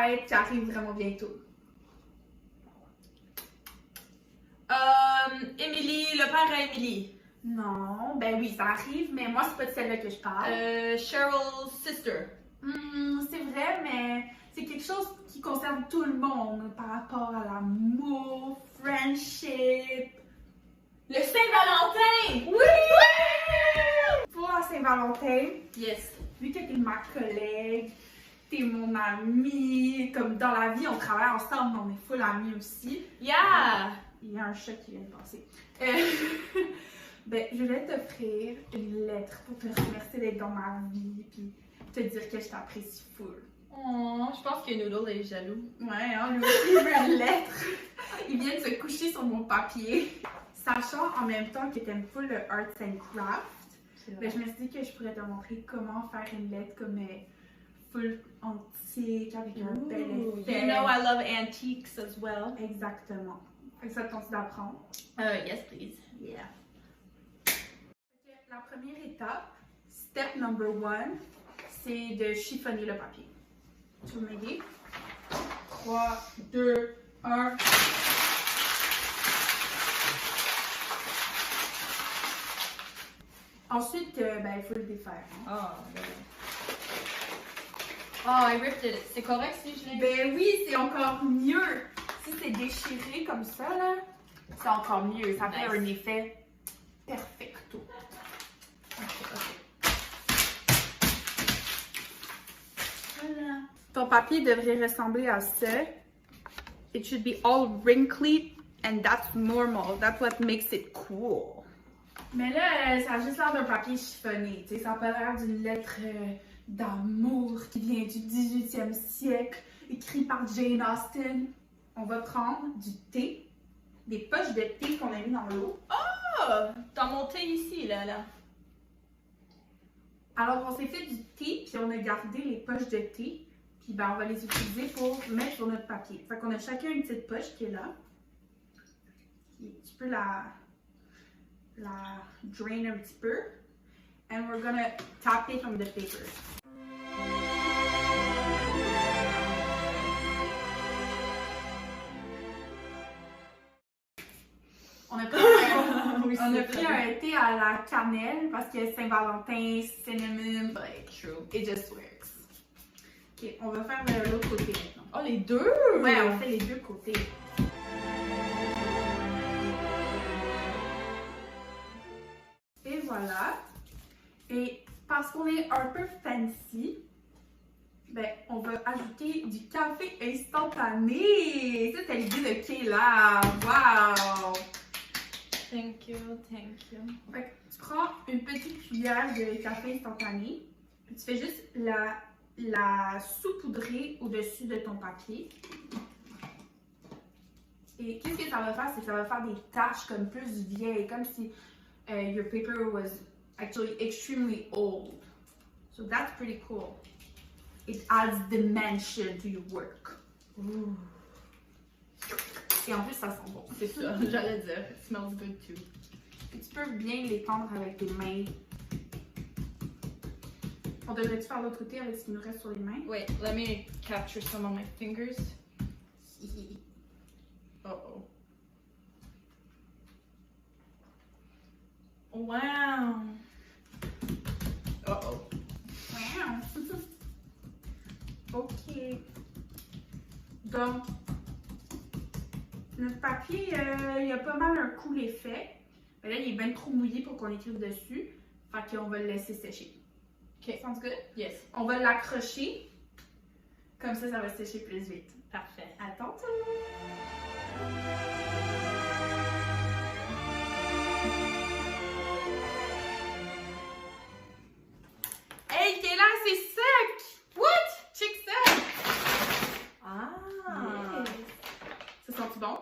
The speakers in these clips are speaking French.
fête qui arrive vraiment bientôt. Emily, le père à Emily. Non, ben oui, ça arrive, mais moi, c'est pas de celle-là que je parle. Cheryl's sister. C'est vrai, mais c'est quelque chose qui concerne tout le monde par rapport à l'amour, friendship. Le Saint-Valentin! Oui! Pour la Saint-Valentin, Yes. vu que t'es ma collègue, t'es mon amie, comme dans la vie, on travaille ensemble, mais on est full amis aussi. Yeah! Il y a un chat qui vient de passer. Ben, je vais t'offrir une lettre pour te remercier d'être dans ma vie, puis te dire que je t'apprécie full. Oh, je pense que Noodle est jaloux. Ouais, hein, lui aussi, il veut une lettre. Il vient de se coucher sur mon papier. Sachant en même temps que t'aimes full le arts and crafts, ben, je me suis dit que je pourrais te montrer comment faire une lettre comme full antique, avec un bel effet. You know I love antiques as well. Exactement. Fait que ça te tente d'apprendre. Yes, please. Yeah. La première étape, step number 1, c'est de chiffonner le papier. Tu veux m'aider? 3, 2, 1. Ensuite, ben, il faut le défaire. Hein. Oh, I ripped it. C'est correct si je l'ai... Ben oui, c'est encore mieux. Si c'est déchiré comme ça, là, c'est encore mieux. Ça fait un effet perfecto. Voilà. Ton papier devrait ressembler à ça. It should be all wrinkly and that's normal. That's what makes it cool. Mais là, ça a juste l'air d'un papier chiffonné. Tu sais, ça a pas l'air d'une lettre d'amour qui vient du 18e siècle, écrite par Jane Austen. On va prendre du thé, des poches de thé qu'on a mis dans l'eau. Oh! Dans mon thé ici, là. Alors, on s'est fait du thé, puis on a gardé les poches de thé. Puis, ben, on va les utiliser pour mettre sur notre papier. Fait qu'on a chacun une petite poche qui est là. Tu peux la drain un petit peu. And we're gonna tap it on the paper. On a pris un thé à la cannelle parce que Saint-Valentin, cinnamon, Like, true. it just works. Ok, on va faire l'autre côté maintenant. Oh, les deux? Ouais, on fait les deux côtés. Et voilà. Et parce qu'on est un peu fancy, ben, on va ajouter du café instantané. Ça, c'est l'idée de Kayla. Wow! Thank you, thank you. Fait que tu prends une petite cuillère de café instantané, puis tu fais juste la saupoudrer au-dessus de ton papier. Et qu'est-ce que ça va faire? C'est que ça va faire des taches comme plus vieilles, comme si your paper was actually extremely old. So that's pretty cool. It adds dimension to your work. Ooh. Et en plus, ça sent bon. C'est ça, j'allais dire. It smells good too. Et tu peux bien l'étendre avec tes mains. On devrait-tu faire l'autre côté avec ce qui nous reste sur les mains? Wait, let me capture some on my fingers. Uh-oh. Wow. Uh-oh. Wow! OK. Donc, notre papier, il a pas mal un cool effet. Mais là, il est bien trop mouillé pour qu'on écrive dessus. Fait qu'on va le laisser sécher. OK. Sounds good? Yes. On va l'accrocher. Comme ça va sécher plus vite. Parfait. À tantôt! Hey, Kayla, c'est sec! What? Check ça! Ah. Yes. Ça sent-tu bon?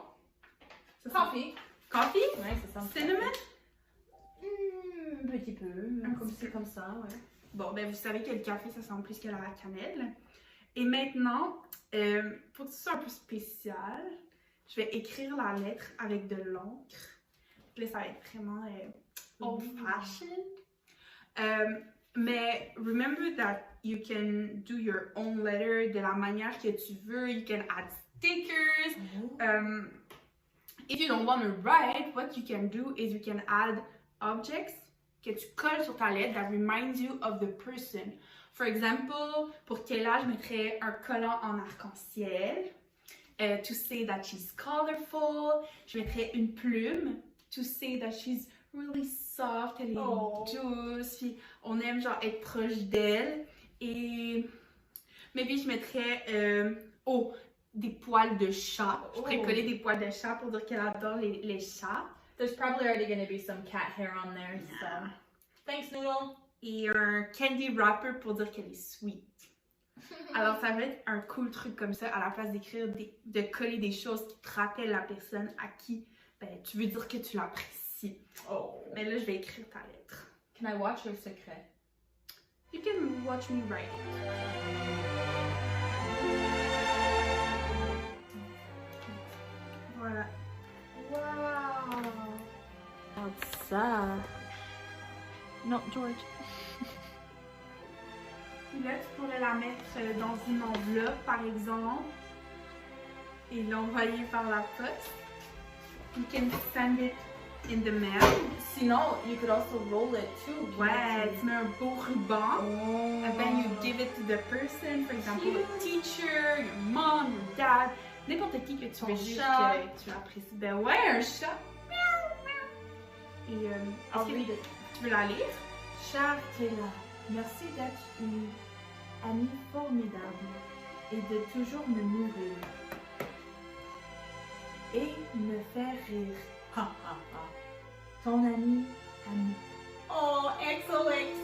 Ça sent Coffee. Coffee? Ouais, ça sent. Cinnamon? Un petit peu. Comme c'est comme ça, ouais. Bon, ben vous savez que le café, ça sent plus que la cannelle. Et maintenant, pour que ce soit un peu spécial, je vais écrire la lettre avec de l'encre. Là, ça va être vraiment old-fashioned. Mais remember that you can do your own letter de la manière que tu veux. You can add stickers. If you don't want to write, what you can do is you can add objects que tu colles sur ta lettre that reminds you of the person. For example, pour Kayla, je mettrais un collant en arc-en-ciel. To say that she's colorful. Je mettrais une plume. To say that she's really soft, elle est douce. Puis on aime genre être proche d'elle. Et maybe je mettrais des poils de chat. Je pourrais coller des poils de chat pour dire qu'elle adore les chats. There's probably already going to be some cat hair on there. So. Thanks, Noodle. Et un candy wrapper pour dire qu'elle est sweet. Alors, ça va être un cool truc comme ça, à la place d'écrire, de coller des choses qui te rappellent la personne à qui tu veux dire que tu l'apprécies. Mais là, je vais écrire ta lettre. Can I watch your secret? You can watch me write it. Voilà. Wow! That's sad. No, George. Puis là, tu pourrais la mettre dans une enveloppe, par exemple, et l'envoyer par la poste. You can send it in the mail. Sinon, you could also roll it too. Ouais, tu mets un beau ruban. And then you give it to the person, for example, a teacher, your mom, your dad, n'importe qui que tu veux juste que tu apprécies. Ben ouais, un chat. Et est-ce que tu veux la lire? Chère Kayla, merci d'être une amie formidable et de toujours me nourrir et me faire rire. Ton ami. Oh, excellent!